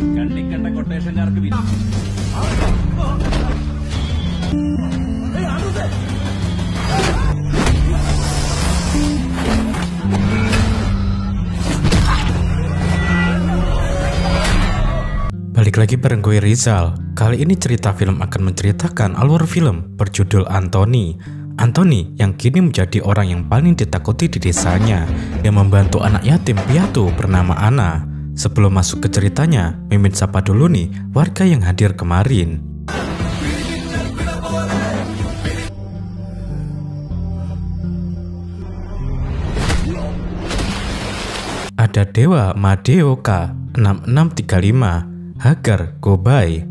Gantikan recordation ngarep iki. Balik lagi bareng gue Rizal. Kali ini cerita film akan menceritakan alur film berjudul Anthony. Anthony yang kini menjadi orang yang paling ditakuti di desanya, yang membantu anak yatim piatu bernama Anna. Sebelum masuk ke ceritanya, Mimin sapa dulu nih warga yang hadir kemarin. Ada Dewa Madeoka 6635, Hagar Gobai,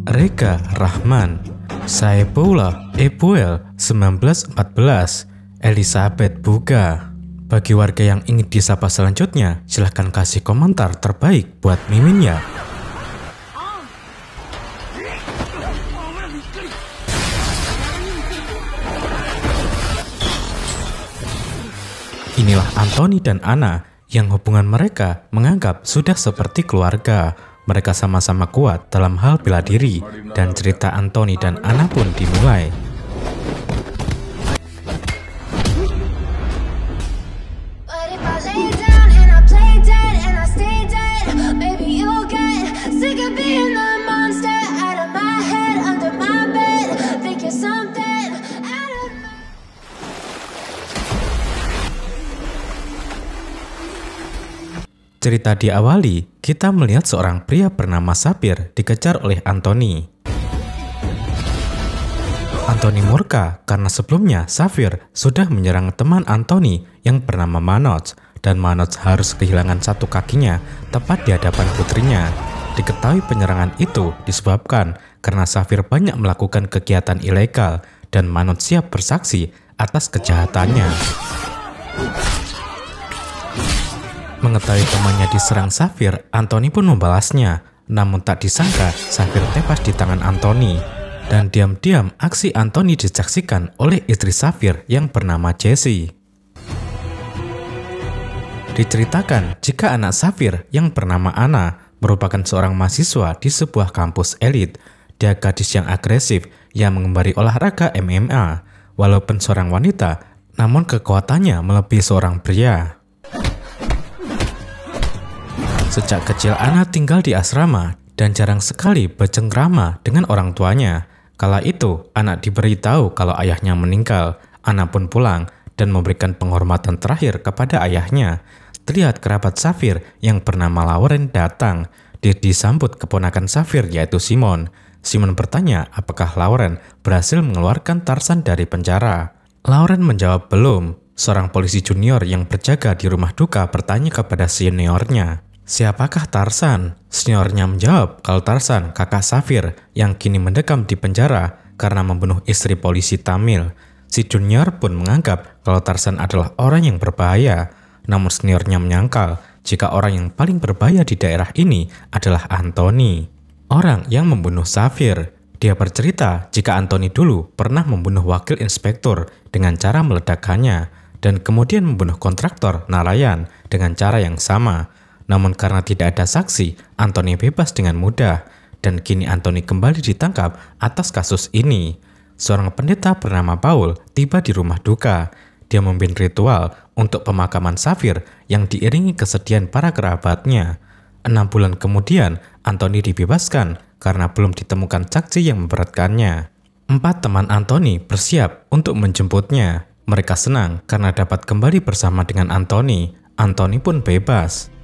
Rega Rahman, Saepullah Ebuel 1914, Elizabeth Buga. Bagi warga yang ingin disapa selanjutnya, silahkan kasih komentar terbaik buat Mimin ya. Inilah Anthony dan Anna yang hubungan mereka menganggap sudah seperti keluarga. Mereka sama-sama kuat dalam hal bela diri, dan cerita Anthony dan Anna pun dimulai. Cerita diawali, kita melihat seorang pria bernama Sapir dikejar oleh Anthony. Anthony murka karena sebelumnya Sapir sudah menyerang teman Anthony yang bernama Manoj, dan Manoj harus kehilangan satu kakinya tepat di hadapan putrinya. Diketahui penyerangan itu disebabkan karena Sapir banyak melakukan kegiatan ilegal dan Manoj siap bersaksi atas kejahatannya. Mengetahui temannya diserang Sapir, Anthony pun membalasnya. Namun tak disangka, Sapir tewas di tangan Anthony. Dan diam-diam aksi Anthony disaksikan oleh istri Sapir yang bernama Jessie. Diceritakan jika anak Sapir yang bernama Anna merupakan seorang mahasiswa di sebuah kampus elit. Dia gadis yang agresif yang mengembari olahraga MMA. Walaupun seorang wanita, namun kekuatannya melebihi seorang pria. Sejak kecil Anna tinggal di asrama dan jarang sekali bercengkrama dengan orang tuanya. Kala itu, anak diberitahu kalau ayahnya meninggal. Anna pun pulang dan memberikan penghormatan terakhir kepada ayahnya. Terlihat kerabat Sapir yang bernama Lauren datang. Dia disambut keponakan Sapir yaitu Simon. Simon bertanya apakah Lauren berhasil mengeluarkan Tarzan dari penjara. Lauren menjawab belum. Seorang polisi junior yang berjaga di rumah duka bertanya kepada seniornya, "Siapakah Tarzan?" Seniornya menjawab kalau Tarzan kakak Sapir yang kini mendekam di penjara karena membunuh istri polisi Tamil. Si junior pun menganggap kalau Tarzan adalah orang yang berbahaya. Namun seniornya menyangkal jika orang yang paling berbahaya di daerah ini adalah Anthony, orang yang membunuh Sapir. Dia bercerita jika Anthony dulu pernah membunuh wakil inspektur dengan cara meledakkannya dan kemudian membunuh kontraktor Narayan dengan cara yang sama. Namun karena tidak ada saksi, Anthony bebas dengan mudah, dan kini Anthony kembali ditangkap atas kasus ini. Seorang pendeta bernama Paul tiba di rumah duka. Dia memimpin ritual untuk pemakaman Sapir yang diiringi kesedihan para kerabatnya. 6 bulan kemudian, Anthony dibebaskan karena belum ditemukan saksi yang memberatkannya. 4 teman Anthony bersiap untuk menjemputnya. Mereka senang karena dapat kembali bersama dengan Anthony. Anthony pun bebas.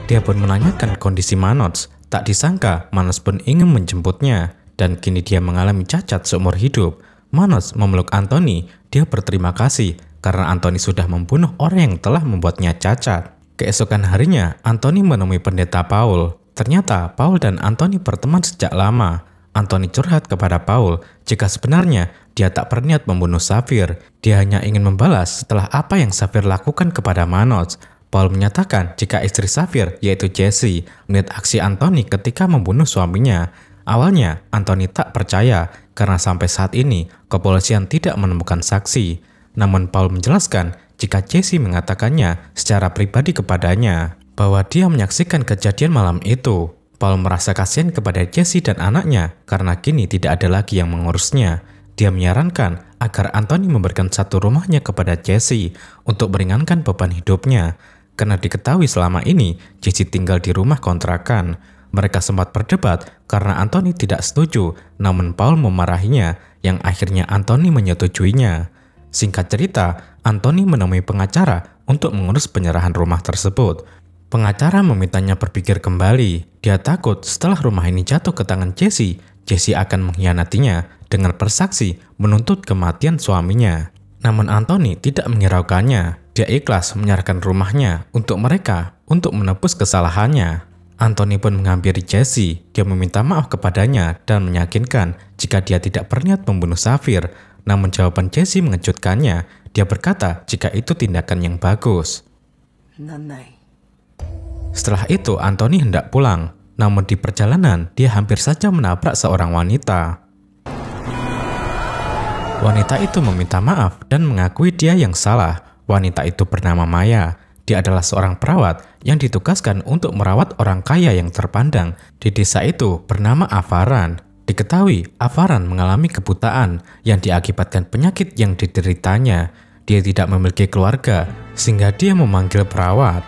Dia pun menanyakan kondisi Manoj. Tak disangka Manoj pun ingin menjemputnya, dan kini dia mengalami cacat seumur hidup. Manoj memeluk Anthony. Dia berterima kasih karena Anthony sudah membunuh orang yang telah membuatnya cacat. Keesokan harinya, Anthony menemui pendeta Paul. Ternyata Paul dan Anthony berteman sejak lama. Anthony curhat kepada Paul jika sebenarnya dia tak berniat membunuh Sapir. Dia hanya ingin membalas setelah apa yang Sapir lakukan kepada Manoj. Paul menyatakan jika istri Sapir, yaitu Jessie, melihat aksi Anthony ketika membunuh suaminya. Awalnya, Anthony tak percaya karena sampai saat ini kepolisian tidak menemukan saksi. Namun Paul menjelaskan jika Jessie mengatakannya secara pribadi kepadanya. bahwa dia menyaksikan kejadian malam itu. Paul merasa kasihan kepada Jesse dan anaknya karena kini tidak ada lagi yang mengurusnya. Dia menyarankan agar Anthony memberikan satu rumahnya kepada Jesse untuk meringankan beban hidupnya. Karena diketahui selama ini Jesse tinggal di rumah kontrakan. Mereka sempat berdebat karena Anthony tidak setuju, namun Paul memarahinya yang akhirnya Anthony menyetujuinya. Singkat cerita, Anthony menemui pengacara untuk mengurus penyerahan rumah tersebut. Pengacara memintanya berpikir kembali. Dia takut setelah rumah ini jatuh ke tangan Jesse akan mengkhianatinya dengan bersaksi menuntut kematian suaminya. Namun Anthony tidak menghiraukannya. Dia ikhlas menyerahkan rumahnya untuk mereka untuk menebus kesalahannya. Anthony pun menghampiri Jesse. Dia meminta maaf kepadanya dan meyakinkan jika dia tidak berniat membunuh Safir. Namun jawaban Jesse mengejutkannya. Dia berkata jika itu tindakan yang bagus. Setelah itu Anthony hendak pulang. Namun di perjalanan dia hampir saja menabrak seorang wanita. Wanita itu meminta maaf dan mengakui dia yang salah. Wanita itu bernama Maya. Dia adalah seorang perawat yang ditugaskan untuk merawat orang kaya yang terpandang di desa itu bernama Avaran. Diketahui Avaran mengalami kebutaan yang diakibatkan penyakit yang dideritanya. Dia tidak memiliki keluarga sehingga dia memanggil perawat.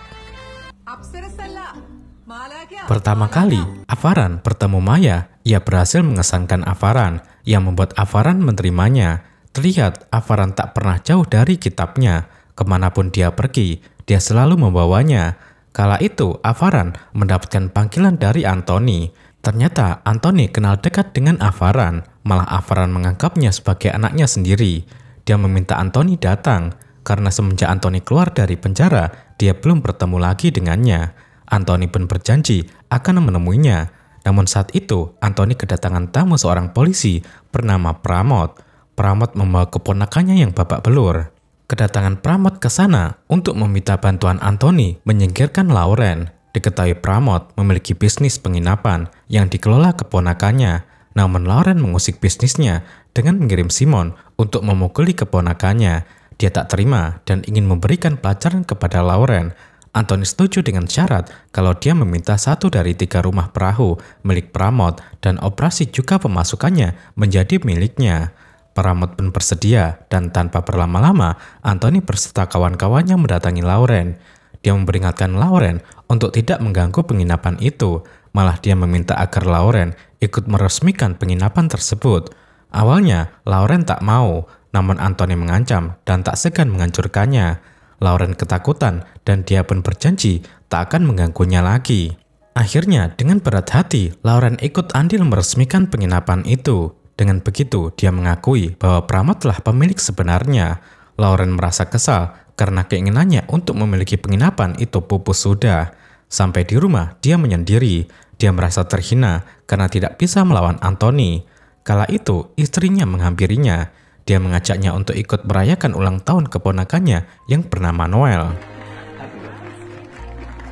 Pertama kali Avaran bertemu Maya, ia berhasil mengesankan Avaran yang membuat Avaran menerimanya. Terlihat Avaran tak pernah jauh dari kitabnya. Kemanapun dia pergi, dia selalu membawanya. Kala itu Avaran mendapatkan panggilan dari Anthony. Ternyata Anthony kenal dekat dengan Avaran. Malah Avaran menganggapnya sebagai anaknya sendiri. Dia meminta Anthony datang. Karena semenjak Anthony keluar dari penjara, dia belum bertemu lagi dengannya. Anthony pun berjanji akan menemuinya. Namun saat itu, Anthony kedatangan tamu seorang polisi bernama Pramod. Pramod membawa keponakannya yang babak belur. Kedatangan Pramod ke sana untuk meminta bantuan Anthony menyingkirkan Lauren. Diketahui Pramod memiliki bisnis penginapan yang dikelola keponakannya. Namun Lauren mengusik bisnisnya dengan mengirim Simon untuk memukuli keponakannya. Dia tak terima dan ingin memberikan pelajaran kepada Lauren. Anthony setuju dengan syarat kalau dia meminta 1 dari 3 rumah perahu milik Pramod dan operasi juga pemasukannya menjadi miliknya. Pramod pun bersedia dan tanpa berlama-lama Anthony berserta kawan-kawannya mendatangi Lauren. Dia memperingatkan Lauren untuk tidak mengganggu penginapan itu. Malah dia meminta agar Lauren ikut meresmikan penginapan tersebut. Awalnya Lauren tak mau, namun Anthony mengancam dan tak segan menghancurkannya. Lauren ketakutan dan dia pun berjanji tak akan mengganggunya lagi. Akhirnya dengan berat hati, Lauren ikut andil meresmikan penginapan itu. Dengan begitu, dia mengakui bahwa Pramod telah pemilik sebenarnya. Lauren merasa kesal karena keinginannya untuk memiliki penginapan itu pupus sudah. Sampai di rumah, dia menyendiri. Dia merasa terhina karena tidak bisa melawan Anthony. Kala itu, istrinya menghampirinya. Dia mengajaknya untuk ikut merayakan ulang tahun keponakannya yang bernama Noel.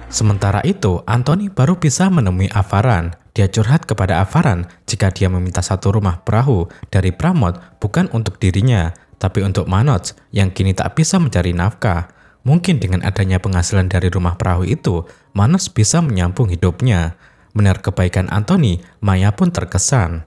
Sementara itu, Anthony baru bisa menemui Avaran. Dia curhat kepada Avaran jika dia meminta 1 rumah perahu dari Pramod bukan untuk dirinya, tapi untuk Manoj yang kini tak bisa mencari nafkah. Mungkin dengan adanya penghasilan dari rumah perahu itu, Manoj bisa menyambung hidupnya. Mendengar kebaikan Anthony, Maya pun terkesan.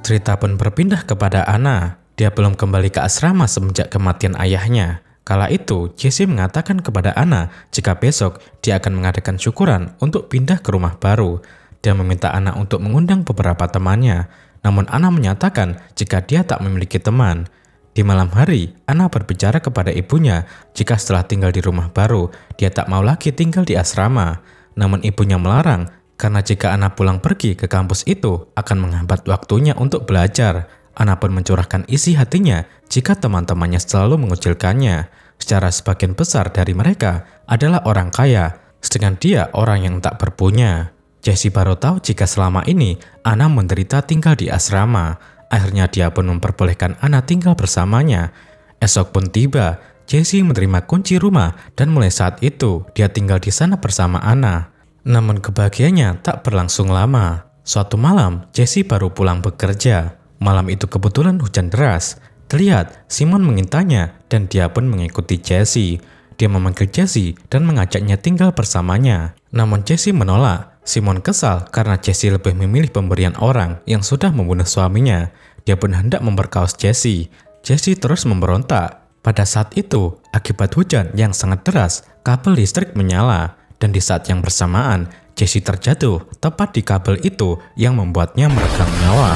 Cerita pun berpindah kepada Anna. Dia belum kembali ke asrama semenjak kematian ayahnya. Kala itu, Jesse mengatakan kepada Anna jika besok dia akan mengadakan syukuran untuk pindah ke rumah baru. Dia meminta Anna untuk mengundang beberapa temannya. Namun Anna menyatakan jika dia tak memiliki teman. Di malam hari, Anna berbicara kepada ibunya jika setelah tinggal di rumah baru, dia tak mau lagi tinggal di asrama. Namun ibunya melarang. Karena jika Anna pulang pergi ke kampus itu akan menghambat waktunya untuk belajar. Anna pun mencurahkan isi hatinya jika teman-temannya selalu mengucilkannya. Secara sebagian besar dari mereka adalah orang kaya, sedangkan dia orang yang tak berpunya. Jesse baru tahu jika selama ini Anna menderita tinggal di asrama. Akhirnya dia pun memperbolehkan Anna tinggal bersamanya. Esok pun tiba, Jesse menerima kunci rumah dan mulai saat itu dia tinggal di sana bersama Anna. Namun kebahagiaannya tak berlangsung lama. Suatu malam, Jesse baru pulang bekerja. Malam itu kebetulan hujan deras. Terlihat Simon mengintanya dan dia pun mengikuti Jesse. Dia memanggil Jesse dan mengajaknya tinggal bersamanya. Namun Jesse menolak. Simon kesal karena Jesse lebih memilih pemberian orang yang sudah membunuh suaminya. Dia pun hendak memperkaos Jesse. Jesse terus memberontak. Pada saat itu, akibat hujan yang sangat deras, kabel listrik menyala. Dan di saat yang bersamaan, Jesse terjatuh tepat di kabel itu yang membuatnya meregang nyawa.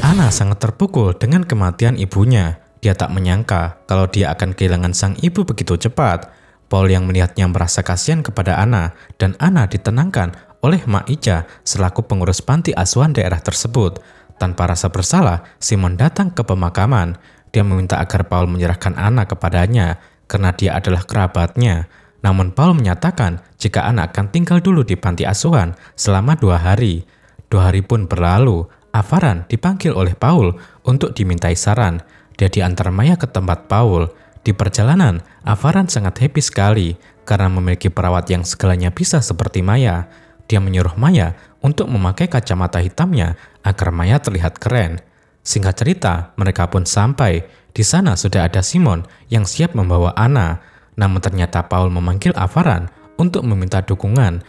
Anna sangat terpukul dengan kematian ibunya. Dia tak menyangka kalau dia akan kehilangan sang ibu begitu cepat. Paul yang melihatnya merasa kasihan kepada Anna, dan Anna ditenangkan oleh Mak Ica selaku pengurus panti asuhan daerah tersebut. Tanpa rasa bersalah, Simon datang ke pemakaman. Dia meminta agar Paul menyerahkan Anna kepadanya karena dia adalah kerabatnya. Namun Paul menyatakan jika Anna akan tinggal dulu di panti asuhan selama 2 hari. 2 hari pun berlalu. Avaran dipanggil oleh Paul untuk dimintai saran. Dia diantar Maya ke tempat Paul. Di perjalanan, Avaran sangat happy sekali karena memiliki perawat yang segalanya bisa seperti Maya. Dia menyuruh Maya untuk memakai kacamata hitamnya agar Maya terlihat keren. Singkat cerita, mereka pun sampai. Di sana sudah ada Simon yang siap membawa Anna. Namun ternyata Paul memanggil Avaran untuk meminta dukungan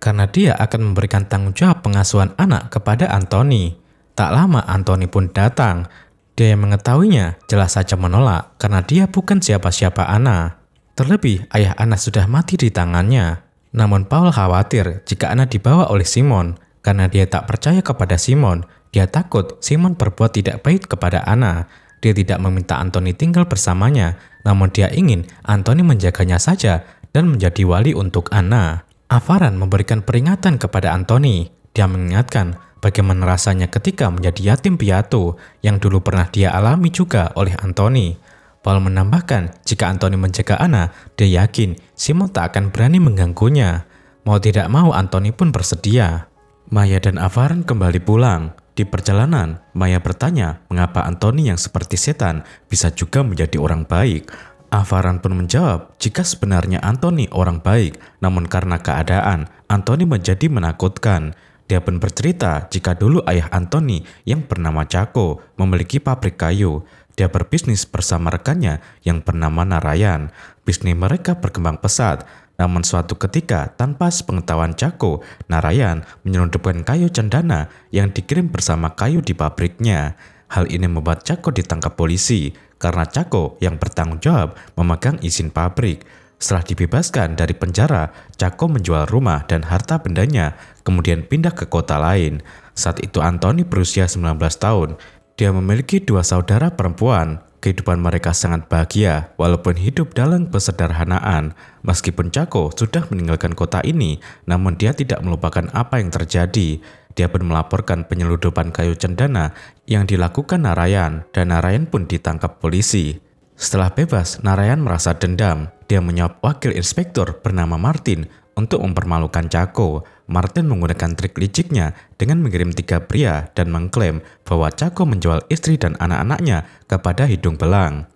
karena dia akan memberikan tanggung jawab pengasuhan anak kepada Anthony. Tak lama Anthony pun datang. Dia yang mengetahuinya jelas saja menolak karena dia bukan siapa-siapa Anna. Terlebih ayah Anna sudah mati di tangannya. Namun Paul khawatir jika Anna dibawa oleh Simon karena dia tak percaya kepada Simon. Dia takut Simon berbuat tidak baik kepada Anna. Dia tidak meminta Anthony tinggal bersamanya, namun dia ingin Anthony menjaganya saja dan menjadi wali untuk Anna. Avaran memberikan peringatan kepada Anthony. Dia mengingatkan bagaimana rasanya ketika menjadi yatim piatu yang dulu pernah dia alami juga oleh Anthony. Paul menambahkan jika Anthony menjaga Anna, dia yakin Simon tak akan berani mengganggunya. Mau tidak mau Anthony pun bersedia. Maya dan Avaran kembali pulang. Di perjalanan, Maya bertanya mengapa Anthony yang seperti setan bisa juga menjadi orang baik. Avaran pun menjawab jika sebenarnya Anthony orang baik, namun karena keadaan, Anthony menjadi menakutkan. Dia pun bercerita jika dulu ayah Anthony yang bernama Chaco memiliki pabrik kayu. Dia berbisnis bersama rekannya yang bernama Narayan. Bisnis mereka berkembang pesat. Namun suatu ketika, tanpa sepengetahuan Chaco, Narayan menyelundupkan kayu cendana yang dikirim bersama kayu di pabriknya. Hal ini membuat Chaco ditangkap polisi karena Chaco yang bertanggung jawab memegang izin pabrik. Setelah dibebaskan dari penjara, Chaco menjual rumah dan harta bendanya, kemudian pindah ke kota lain. Saat itu Anthony berusia 19 tahun. Dia memiliki 2 saudara perempuan. Kehidupan mereka sangat bahagia, walaupun hidup dalam kesederhanaan. Meskipun Chaco sudah meninggalkan kota ini, namun dia tidak melupakan apa yang terjadi. Dia pun melaporkan penyeludupan kayu cendana yang dilakukan Narayan, dan Narayan pun ditangkap polisi. Setelah bebas, Narayan merasa dendam. Dia menyuap wakil inspektur bernama Martin untuk mempermalukan Chaco. Martin menggunakan trik liciknya dengan mengirim 3 pria dan mengklaim bahwa Chaco menjual istri dan anak-anaknya kepada hidung belang.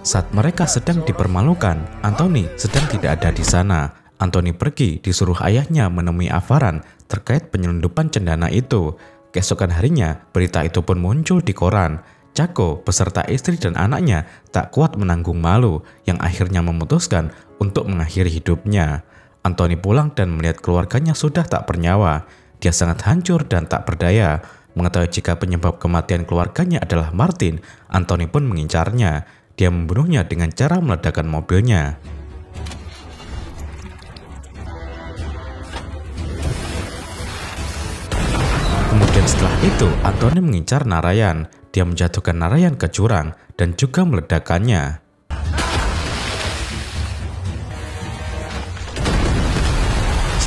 Saat mereka sedang dipermalukan, Anthony sedang tidak ada di sana. Anthony pergi disuruh ayahnya menemui Avaran terkait penyelundupan cendana itu. Keesokan harinya, berita itu pun muncul di koran. Chaco beserta istri dan anaknya tak kuat menanggung malu yang akhirnya memutuskan untuk mengakhiri hidupnya. Anthony pulang dan melihat keluarganya sudah tak bernyawa. Dia sangat hancur dan tak berdaya. Mengetahui jika penyebab kematian keluarganya adalah Martin, Anthony pun mengincarnya. Dia membunuhnya dengan cara meledakkan mobilnya. Kemudian setelah itu, Anthony mengincar Narayan. Dia menjatuhkan Narayan ke jurang dan juga meledakkannya.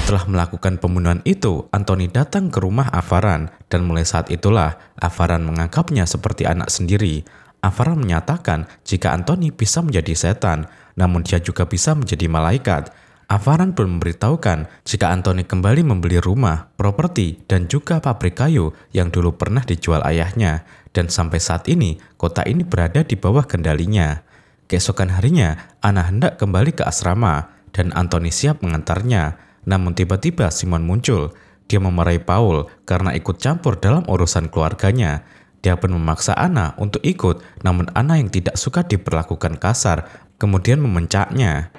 Setelah melakukan pembunuhan itu, Anthony datang ke rumah Avaran dan mulai saat itulah Avaran menganggapnya seperti anak sendiri. Avaran menyatakan jika Anthony bisa menjadi setan, namun dia juga bisa menjadi malaikat. Avaran pun memberitahukan jika Anthony kembali membeli rumah, properti, dan juga pabrik kayu yang dulu pernah dijual ayahnya. Dan sampai saat ini, kota ini berada di bawah kendalinya. Keesokan harinya, Anna hendak kembali ke asrama, dan Anthony siap mengantarnya. Namun tiba-tiba Simon muncul. Dia memarahi Paul karena ikut campur dalam urusan keluarganya. Dia pun memaksa Anna untuk ikut, namun Anna yang tidak suka diperlakukan kasar, kemudian memencaknya.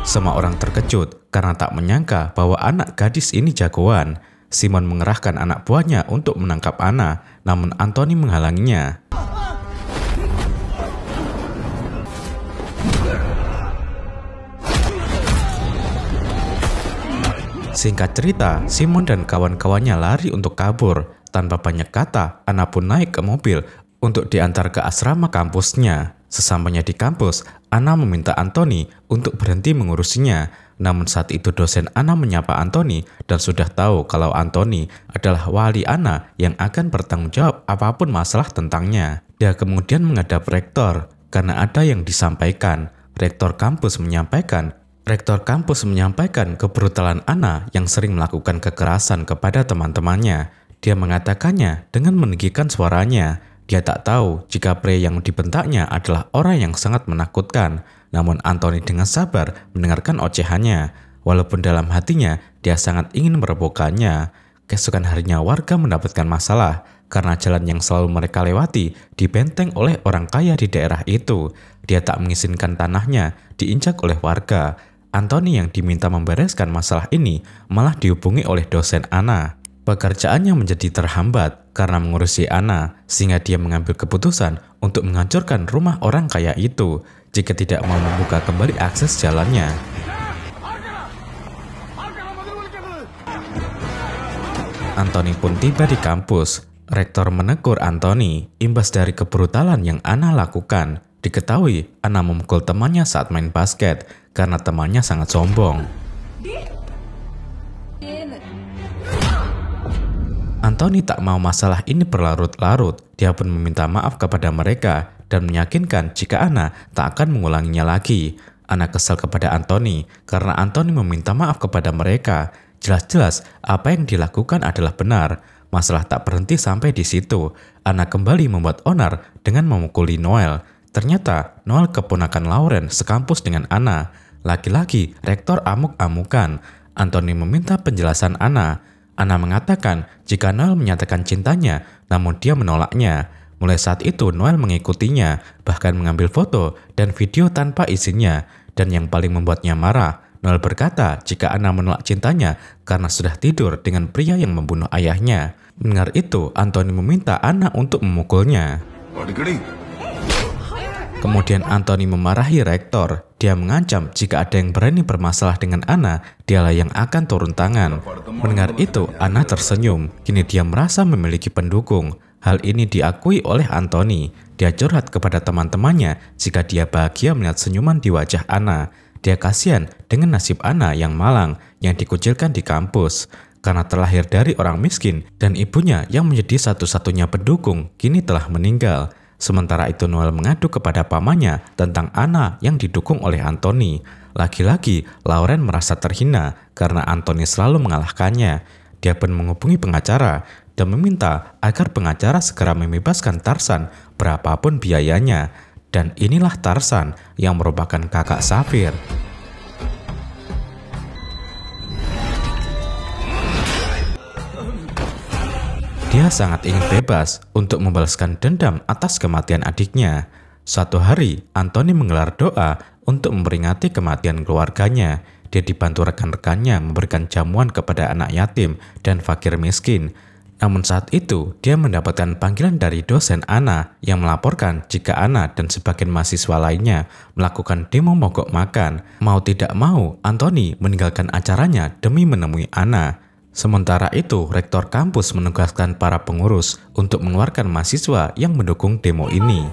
Semua orang terkejut karena tak menyangka bahwa anak gadis ini jagoan. Simon mengerahkan anak buahnya untuk menangkap Anna, namun Anthony menghalanginya. Singkat cerita, Simon dan kawan-kawannya lari untuk kabur. Tanpa banyak kata, Anna pun naik ke mobil untuk diantar ke asrama kampusnya. Sesampainya di kampus, Anna meminta Anthony untuk berhenti mengurusinya. Namun saat itu dosen Anna menyapa Anthony dan sudah tahu kalau Anthony adalah wali Anna yang akan bertanggung jawab apapun masalah tentangnya. Dia kemudian menghadap rektor karena ada yang disampaikan. Rektor kampus menyampaikan kebrutalan Anna yang sering melakukan kekerasan kepada teman-temannya. Dia mengatakannya dengan meninggikan suaranya. Dia tak tahu jika pria yang dibentaknya adalah orang yang sangat menakutkan. Namun Anthony dengan sabar mendengarkan ocehannya. Walaupun dalam hatinya dia sangat ingin merobohkannya. Keesokan harinya warga mendapatkan masalah karena jalan yang selalu mereka lewati dibenteng oleh orang kaya di daerah itu. Dia tak mengizinkan tanahnya diinjak oleh warga. Anthony yang diminta membereskan masalah ini malah dihubungi oleh dosen Anna. Pekerjaannya menjadi terhambat karena mengurusi Anna, sehingga dia mengambil keputusan untuk menghancurkan rumah orang kaya itu jika tidak mau membuka kembali akses jalannya. Anthony pun tiba di kampus. Rektor menegur Anthony imbas dari kebrutalan yang Anna lakukan. Diketahui Anna memukul temannya saat main basket karena temannya sangat sombong. Anthony tak mau masalah ini berlarut-larut. Dia pun meminta maaf kepada mereka dan meyakinkan jika Anna tak akan mengulanginya lagi. Anna kesal kepada Anthony karena Anthony meminta maaf kepada mereka. Jelas-jelas apa yang dilakukan adalah benar. Masalah tak berhenti sampai di situ. Anna kembali membuat onar dengan memukuli Noel. Ternyata Noel keponakan Lauren sekampus dengan Anna. Lagi-lagi rektor amuk-amukan. Anthony meminta penjelasan Anna. Anna mengatakan jika Noel menyatakan cintanya, namun dia menolaknya. Mulai saat itu Noel mengikutinya, bahkan mengambil foto dan video tanpa izinnya. Dan yang paling membuatnya marah, Noel berkata jika Anna menolak cintanya karena sudah tidur dengan pria yang membunuh ayahnya. Mendengar itu, Anthony meminta Anna untuk memukulnya. Kemudian Anthony memarahi rektor. Dia mengancam jika ada yang berani bermasalah dengan Anna, dialah yang akan turun tangan. Mendengar itu, Anna tersenyum. Kini dia merasa memiliki pendukung. Hal ini diakui oleh Anthony. Dia curhat kepada teman-temannya jika dia bahagia melihat senyuman di wajah Anna. Dia kasihan dengan nasib Anna yang malang, yang dikucilkan di kampus. Karena terlahir dari orang miskin dan ibunya yang menjadi satu-satunya pendukung, kini telah meninggal. Sementara itu Noel mengadu kepada pamannya tentang Anna yang didukung oleh Anthony. Lagi-lagi Lauren merasa terhina karena Anthony selalu mengalahkannya. Dia pun menghubungi pengacara dan meminta agar pengacara segera membebaskan Tarzan berapapun biayanya. Dan inilah Tarzan yang merupakan kakak Sapphire. Dia sangat ingin bebas untuk membalaskan dendam atas kematian adiknya. Suatu hari, Anthony menggelar doa untuk memperingati kematian keluarganya. Dia dibantu rekan-rekannya memberikan jamuan kepada anak yatim dan fakir miskin. Namun saat itu, dia mendapatkan panggilan dari dosen Anna yang melaporkan jika Anna dan sebagian mahasiswa lainnya melakukan demo mogok makan. Mau tidak mau, Anthony meninggalkan acaranya demi menemui Anna. Sementara itu, rektor kampus menugaskan para pengurus untuk mengeluarkan mahasiswa yang mendukung demo ini.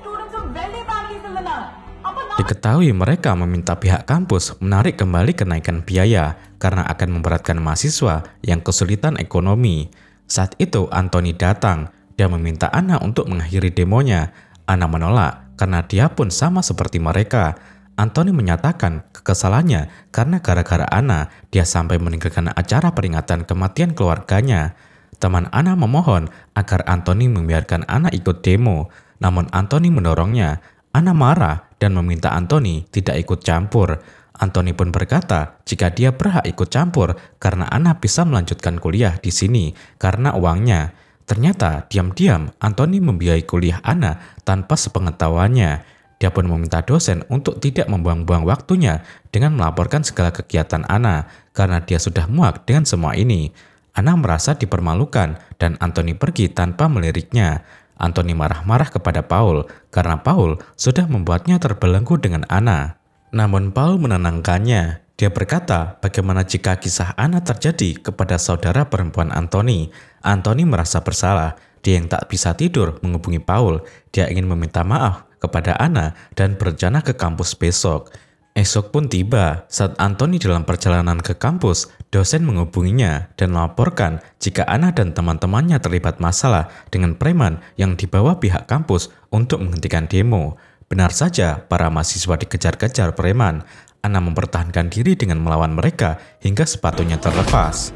Diketahui mereka meminta pihak kampus menarik kembali kenaikan biaya karena akan memberatkan mahasiswa yang kesulitan ekonomi. Saat itu Anthony datang. Dia meminta Anna untuk mengakhiri demonya. Anna menolak karena dia pun sama seperti mereka. Anthony menyatakan kekesalannya karena gara-gara Anna, dia sampai meninggalkan acara peringatan kematian keluarganya. Teman Anna memohon agar Anthony membiarkan Anna ikut demo, namun Anthony mendorongnya. Anna marah dan meminta Anthony tidak ikut campur. Anthony pun berkata jika dia berhak ikut campur karena Anna bisa melanjutkan kuliah di sini karena uangnya. Ternyata diam-diam Anthony membiayai kuliah Anna tanpa sepengetahuannya. Dia pun meminta dosen untuk tidak membuang-buang waktunya dengan melaporkan segala kegiatan Anna karena dia sudah muak dengan semua ini. Anna merasa dipermalukan dan Anthony pergi tanpa meliriknya. Anthony marah-marah kepada Paul karena Paul sudah membuatnya terbelenggu dengan Anna. Namun Paul menenangkannya. Dia berkata bagaimana jika kisah Anna terjadi kepada saudara perempuan Anthony. Anthony merasa bersalah. Dia yang tak bisa tidur menghubungi Paul. Dia ingin meminta maaf kepada Anna dan berencana ke kampus besok. Esok pun tiba. Saat Anthony dalam perjalanan ke kampus, dosen menghubunginya dan melaporkan jika Anna dan teman-temannya terlibat masalah dengan preman yang dibawa pihak kampus untuk menghentikan demo. Benar saja, para mahasiswa dikejar-kejar preman. Anna mempertahankan diri dengan melawan mereka hingga sepatunya terlepas.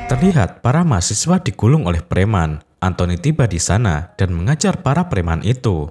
Terlihat para mahasiswa digulung oleh preman. Anthony tiba di sana dan mengajar para preman itu.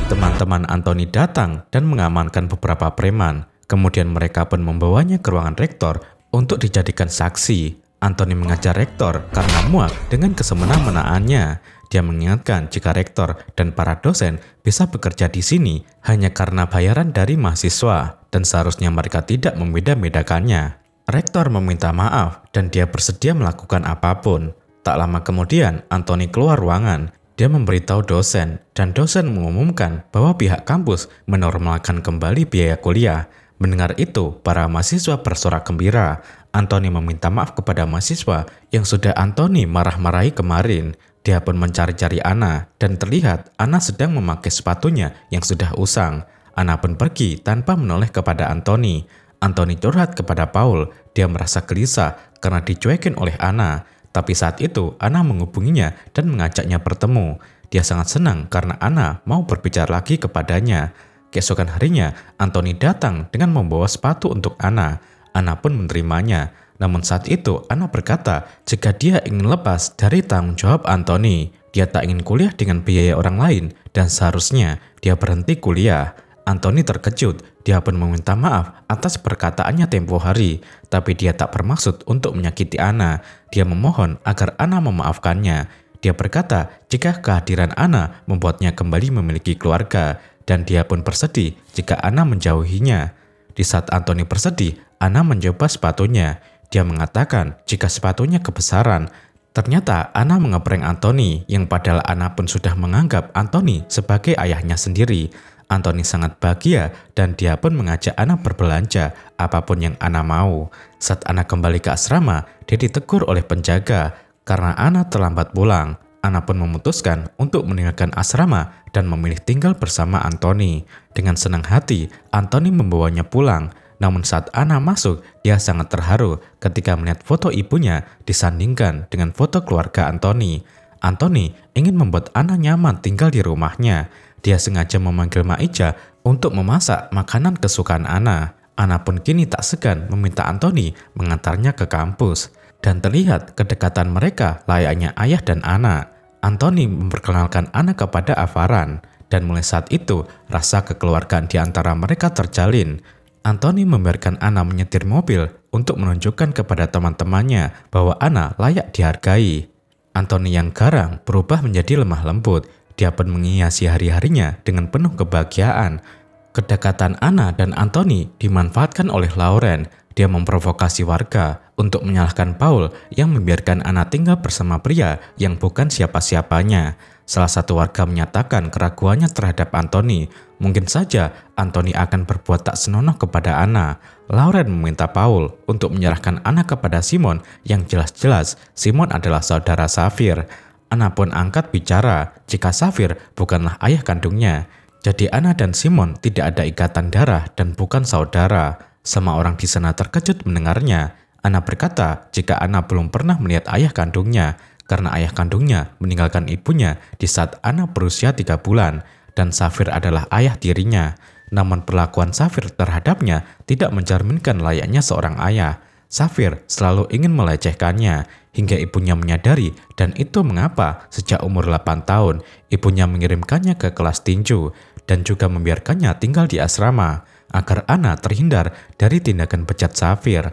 Teman-teman Anthony datang dan mengamankan beberapa preman. Kemudian mereka pun membawanya ke ruangan rektor untuk dijadikan saksi. Anthony mengajar rektor karena muak dengan kesemena-menaannya. Dia mengingatkan jika rektor dan para dosen bisa bekerja di sini hanya karena bayaran dari mahasiswa dan seharusnya mereka tidak membeda-bedakannya. Rektor meminta maaf dan dia bersedia melakukan apapun. Tak lama kemudian, Anthony keluar ruangan. Dia memberitahu dosen, dan dosen mengumumkan bahwa pihak kampus menormalkan kembali biaya kuliah. Mendengar itu, para mahasiswa bersorak gembira. Anthony meminta maaf kepada mahasiswa yang sudah Anthony marah-marahi kemarin. Dia pun mencari-cari Anna, dan terlihat Anna sedang memakai sepatunya yang sudah usang. Anna pun pergi tanpa menoleh kepada Anthony. Anthony curhat kepada Paul. Dia merasa gelisah karena dicuekin oleh Anna. Tapi saat itu, Anna menghubunginya dan mengajaknya bertemu. Dia sangat senang karena Anna mau berbicara lagi kepadanya. Keesokan harinya, Anthony datang dengan membawa sepatu untuk Anna. Anna pun menerimanya. Namun saat itu, Anna berkata jika dia ingin lepas dari tanggung jawab Anthony. Dia tak ingin kuliah dengan biaya orang lain dan seharusnya dia berhenti kuliah. Anthony terkejut. Dia pun meminta maaf atas perkataannya tempo hari, tapi dia tak bermaksud untuk menyakiti Anna. Dia memohon agar Anna memaafkannya. Dia berkata jika kehadiran Anna membuatnya kembali memiliki keluarga, dan dia pun bersedih jika Anna menjauhinya. Di saat Anthony bersedih, Anna mencoba sepatunya. Dia mengatakan jika sepatunya kebesaran. Ternyata Anna ngeprank Anthony, yang padahal Anna pun sudah menganggap Anthony sebagai ayahnya sendiri. Anthony sangat bahagia dan dia pun mengajak Anna berbelanja apapun yang Anna mau. Saat Anna kembali ke asrama, dia ditegur oleh penjaga karena Anna terlambat pulang. Anna pun memutuskan untuk meninggalkan asrama dan memilih tinggal bersama Anthony. Dengan senang hati, Anthony membawanya pulang. Namun saat Anna masuk, dia sangat terharu ketika melihat foto ibunya disandingkan dengan foto keluarga Anthony. Anthony ingin membuat Anna nyaman tinggal di rumahnya. Dia sengaja memanggil Maija untuk memasak makanan kesukaan Anna. Anna pun kini tak segan meminta Anthony mengantarnya ke kampus. Dan terlihat kedekatan mereka layaknya ayah dan anak. Anthony memperkenalkan Anna kepada Avaran. Dan mulai saat itu, rasa kekeluargaan di antara mereka terjalin. Anthony membiarkan Anna menyetir mobil untuk menunjukkan kepada teman-temannya bahwa Anna layak dihargai. Anthony yang garang berubah menjadi lemah lembut. Dia pun menghiasi hari-harinya dengan penuh kebahagiaan. Kedekatan Anna dan Anthony dimanfaatkan oleh Lauren. Dia memprovokasi warga untuk menyalahkan Paul yang membiarkan Anna tinggal bersama pria yang bukan siapa-siapanya. Salah satu warga menyatakan keraguannya terhadap Anthony. Mungkin saja Anthony akan berbuat tak senonoh kepada Anna. Lauren meminta Paul untuk menyerahkan Anna kepada Simon yang jelas-jelas Simon adalah saudara Xavier. Anna pun angkat bicara jika Xavier bukanlah ayah kandungnya. Jadi Anna dan Simon tidak ada ikatan darah dan bukan saudara. Semua orang di sana terkejut mendengarnya. Anna berkata jika Anna belum pernah melihat ayah kandungnya karena ayah kandungnya meninggalkan ibunya di saat Anna berusia 3 bulan dan Xavier adalah ayah tirinya. Namun perlakuan Safir terhadapnya tidak mencerminkan layaknya seorang ayah. Safir selalu ingin melecehkannya, hingga ibunya menyadari, dan itu mengapa sejak umur 8 tahun ibunya mengirimkannya ke kelas tinju dan juga membiarkannya tinggal di asrama agar Anna terhindar dari tindakan bejat Safir.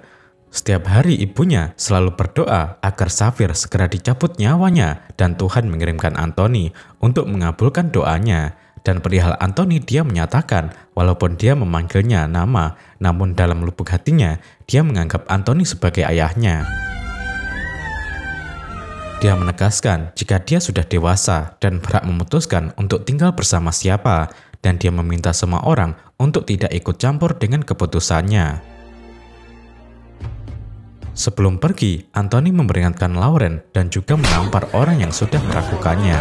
Setiap hari ibunya selalu berdoa agar Safir segera dicabut nyawanya dan Tuhan mengirimkan Anthony untuk mengabulkan doanya. Dan perihal Anthony, dia menyatakan walaupun dia memanggilnya nama, namun dalam lubuk hatinya dia menganggap Anthony sebagai ayahnya. Dia menegaskan jika dia sudah dewasa dan berhak memutuskan untuk tinggal bersama siapa, dan dia meminta semua orang untuk tidak ikut campur dengan keputusannya. Sebelum pergi, Anthony memperingatkan Lauren dan juga menampar orang yang sudah meragukannya.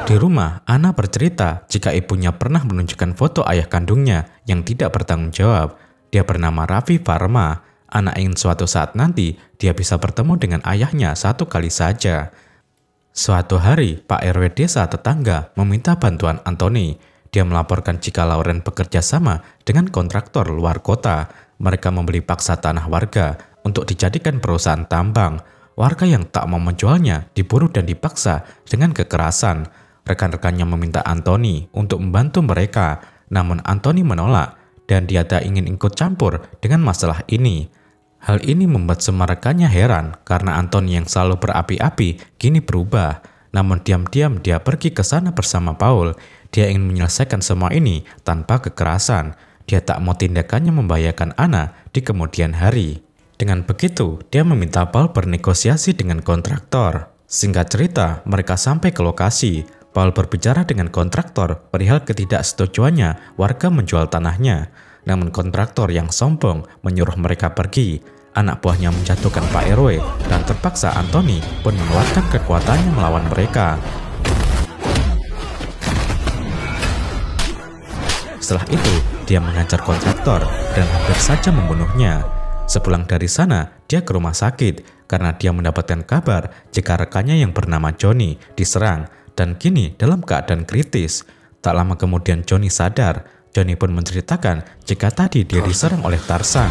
Di rumah, Anna bercerita jika ibunya pernah menunjukkan foto ayah kandungnya yang tidak bertanggung jawab. Dia bernama Raffi Varma. Anna ingin suatu saat nanti dia bisa bertemu dengan ayahnya satu kali saja. Suatu hari, Pak RW desa tetangga meminta bantuan Anthony. Dia melaporkan jika Lauren bekerja sama dengan kontraktor luar kota. Mereka membeli paksa tanah warga untuk dijadikan perusahaan tambang. Warga yang tak mau menjualnya diburu dan dipaksa dengan kekerasan. Rekan-rekannya meminta Anthony untuk membantu mereka, namun Anthony menolak dan dia tak ingin ikut campur dengan masalah ini. Hal ini membuat semua rekannya heran karena Anthony yang selalu berapi-api kini berubah. Namun diam-diam dia pergi ke sana bersama Paul. Dia ingin menyelesaikan semua ini tanpa kekerasan. Dia tak mau tindakannya membahayakan Anna di kemudian hari. Dengan begitu, dia meminta Paul bernegosiasi dengan kontraktor. Singkat cerita, mereka sampai ke lokasi. Paul berbicara dengan kontraktor perihal ketidaksetujuannya warga menjual tanahnya. Namun kontraktor yang sombong menyuruh mereka pergi. Anak buahnya menjatuhkan Pak RW dan terpaksa Anthony pun mengeluarkan kekuatannya melawan mereka. Setelah itu, dia mengancam kontraktor dan hampir saja membunuhnya. Sepulang dari sana, dia ke rumah sakit karena dia mendapatkan kabar jika rekannya yang bernama Johnny diserang dan kini dalam keadaan kritis. Tak lama kemudian Johnny sadar. Johnny pun menceritakan jika tadi dia diserang oleh Tarzan.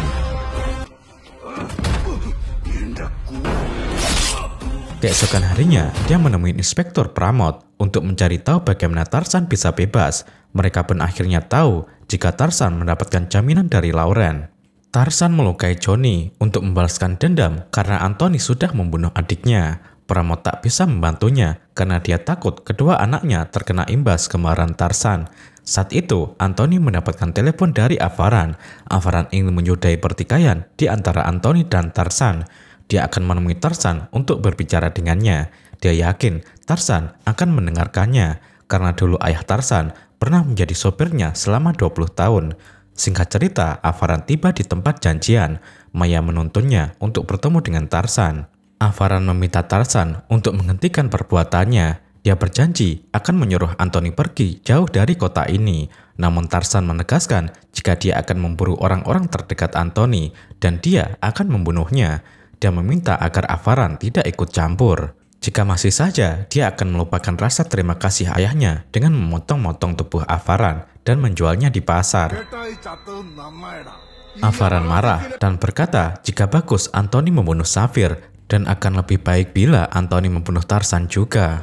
Keesokan harinya, dia menemui Inspektur Pramod untuk mencari tahu bagaimana Tarzan bisa bebas. Mereka pun akhirnya tahu jika Tarzan mendapatkan jaminan dari Lauren. Tarzan melukai Johnny untuk membalaskan dendam karena Anthony sudah membunuh adiknya. Pramod tak bisa membantunya karena dia takut kedua anaknya terkena imbas kemarahan Tarzan. Saat itu, Anthony mendapatkan telepon dari Avaran. Avaran ingin menyudahi pertikaian di antara Anthony dan Tarzan. Dia akan menemui Tarzan untuk berbicara dengannya. Dia yakin Tarzan akan mendengarkannya karena dulu ayah Tarzan pernah menjadi sopirnya selama 20 tahun. Singkat cerita, Avaran tiba di tempat janjian. Maya menuntunnya untuk bertemu dengan Tarzan. Avaran meminta Tarzan untuk menghentikan perbuatannya. Dia berjanji akan menyuruh Anthony pergi jauh dari kota ini. Namun Tarzan menegaskan jika dia akan memburu orang-orang terdekat Anthony dan dia akan membunuhnya. Dia meminta agar Avaran tidak ikut campur. Jika masih saja, dia akan melupakan rasa terima kasih ayahnya dengan memotong-motong tubuh Avaran dan menjualnya di pasar. Avaran marah dan berkata jika bagus Anthony membunuh Safir dan akan lebih baik bila Anthony membunuh Tarzan juga.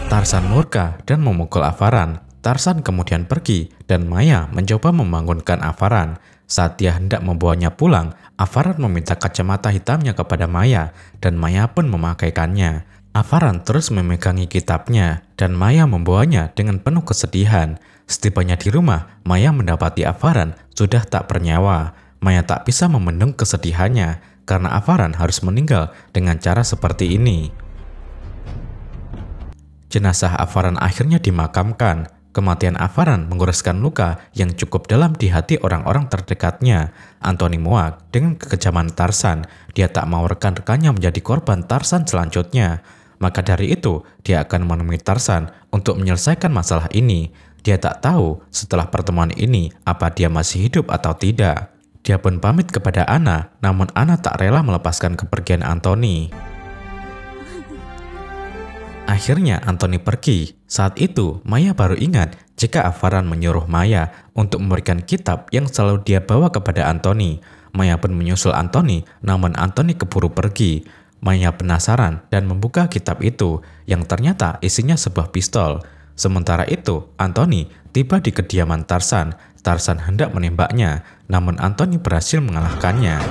Tarzan murka dan memukul Avaran. Tarzan kemudian pergi dan Maya mencoba membangunkan Avaran. Saat dia hendak membawanya pulang, Avaran meminta kacamata hitamnya kepada Maya dan Maya pun memakaikannya. Avaran terus memegangi kitabnya dan Maya membawanya dengan penuh kesedihan. Setibanya di rumah, Maya mendapati Avaran sudah tak bernyawa. Maya tak bisa membendung kesedihannya karena Avaran harus meninggal dengan cara seperti ini. Jenazah Avaran akhirnya dimakamkan. Kematian Avaran menggoreskan luka yang cukup dalam di hati orang-orang terdekatnya. Anthony muak dengan kekejaman Tarzan. Dia tak mau rekan-rekannya menjadi korban Tarzan selanjutnya. Maka dari itu, dia akan menemui Tarzan untuk menyelesaikan masalah ini. Dia tak tahu setelah pertemuan ini apa dia masih hidup atau tidak. Dia pun pamit kepada Anna, namun Anna tak rela melepaskan kepergian Anthony. Akhirnya Anthony pergi. Saat itu Maya baru ingat jika Avaran menyuruh Maya untuk memberikan kitab yang selalu dia bawa kepada Anthony. Maya pun menyusul Anthony, namun Anthony keburu pergi. Maya penasaran dan membuka kitab itu yang ternyata isinya sebuah pistol. Sementara itu Anthony tiba di kediaman Tarzan. Tarzan hendak menembaknya, namun Anthony berhasil mengalahkannya.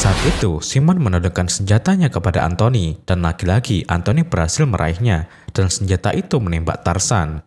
Saat itu, Simon menodongkan senjatanya kepada Anthony, dan lagi-lagi Anthony berhasil meraihnya, dan senjata itu menembak Tarzan.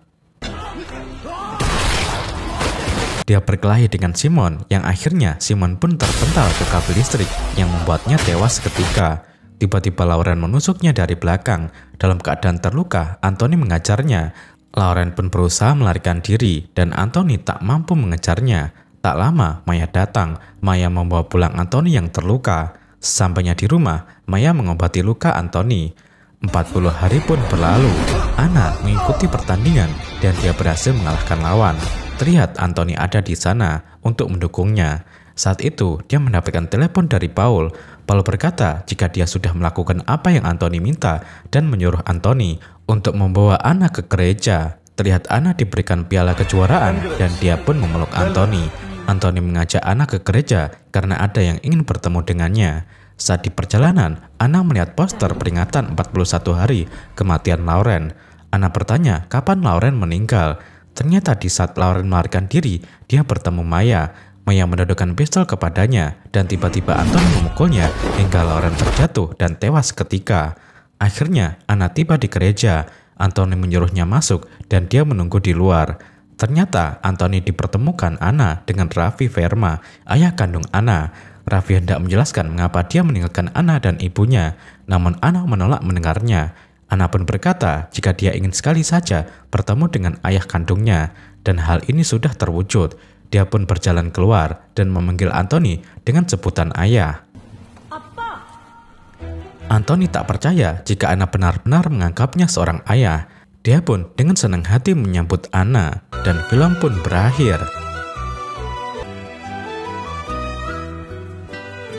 Dia berkelahi dengan Simon, yang akhirnya Simon pun terpental ke kabel listrik yang membuatnya tewas seketika. Tiba-tiba Lauren menusuknya dari belakang. Dalam keadaan terluka, Anthony mengajarnya. Lauren pun berusaha melarikan diri, dan Anthony tak mampu mengejarnya. Tak lama, Maya datang. Maya membawa pulang Anthony yang terluka. Sesampainya di rumah, Maya mengobati luka Anthony. 40 hari pun berlalu. Anna mengikuti pertandingan dan dia berhasil mengalahkan lawan. Terlihat Anthony ada di sana untuk mendukungnya. Saat itu, dia mendapatkan telepon dari Paul. Paul berkata jika dia sudah melakukan apa yang Anthony minta dan menyuruh Anthony untuk membawa Anna ke gereja. Terlihat Anna diberikan piala kejuaraan dan dia pun memeluk Anthony. Anthony mengajak Anna ke gereja karena ada yang ingin bertemu dengannya. Saat di perjalanan, Anna melihat poster peringatan 41 hari kematian Lauren. Anna bertanya kapan Lauren meninggal. Ternyata di saat Lauren melarikan diri, dia bertemu Maya. Maya menodongkan pistol kepadanya dan tiba-tiba Anthony memukulnya hingga Lauren terjatuh dan tewas seketika. Akhirnya, Anna tiba di gereja. Anthony menyuruhnya masuk dan dia menunggu di luar. Ternyata Anthony dipertemukan Anna dengan Raffi Verma, ayah kandung Anna. Raffi hendak menjelaskan mengapa dia meninggalkan Anna dan ibunya, namun Anna menolak mendengarnya. Anna pun berkata jika dia ingin sekali saja bertemu dengan ayah kandungnya, dan hal ini sudah terwujud. Dia pun berjalan keluar dan memanggil Anthony dengan sebutan ayah. Anthony tak percaya jika Anna benar-benar menganggapnya seorang ayah. Dia pun dengan senang hati menyambut Anna, dan film pun berakhir.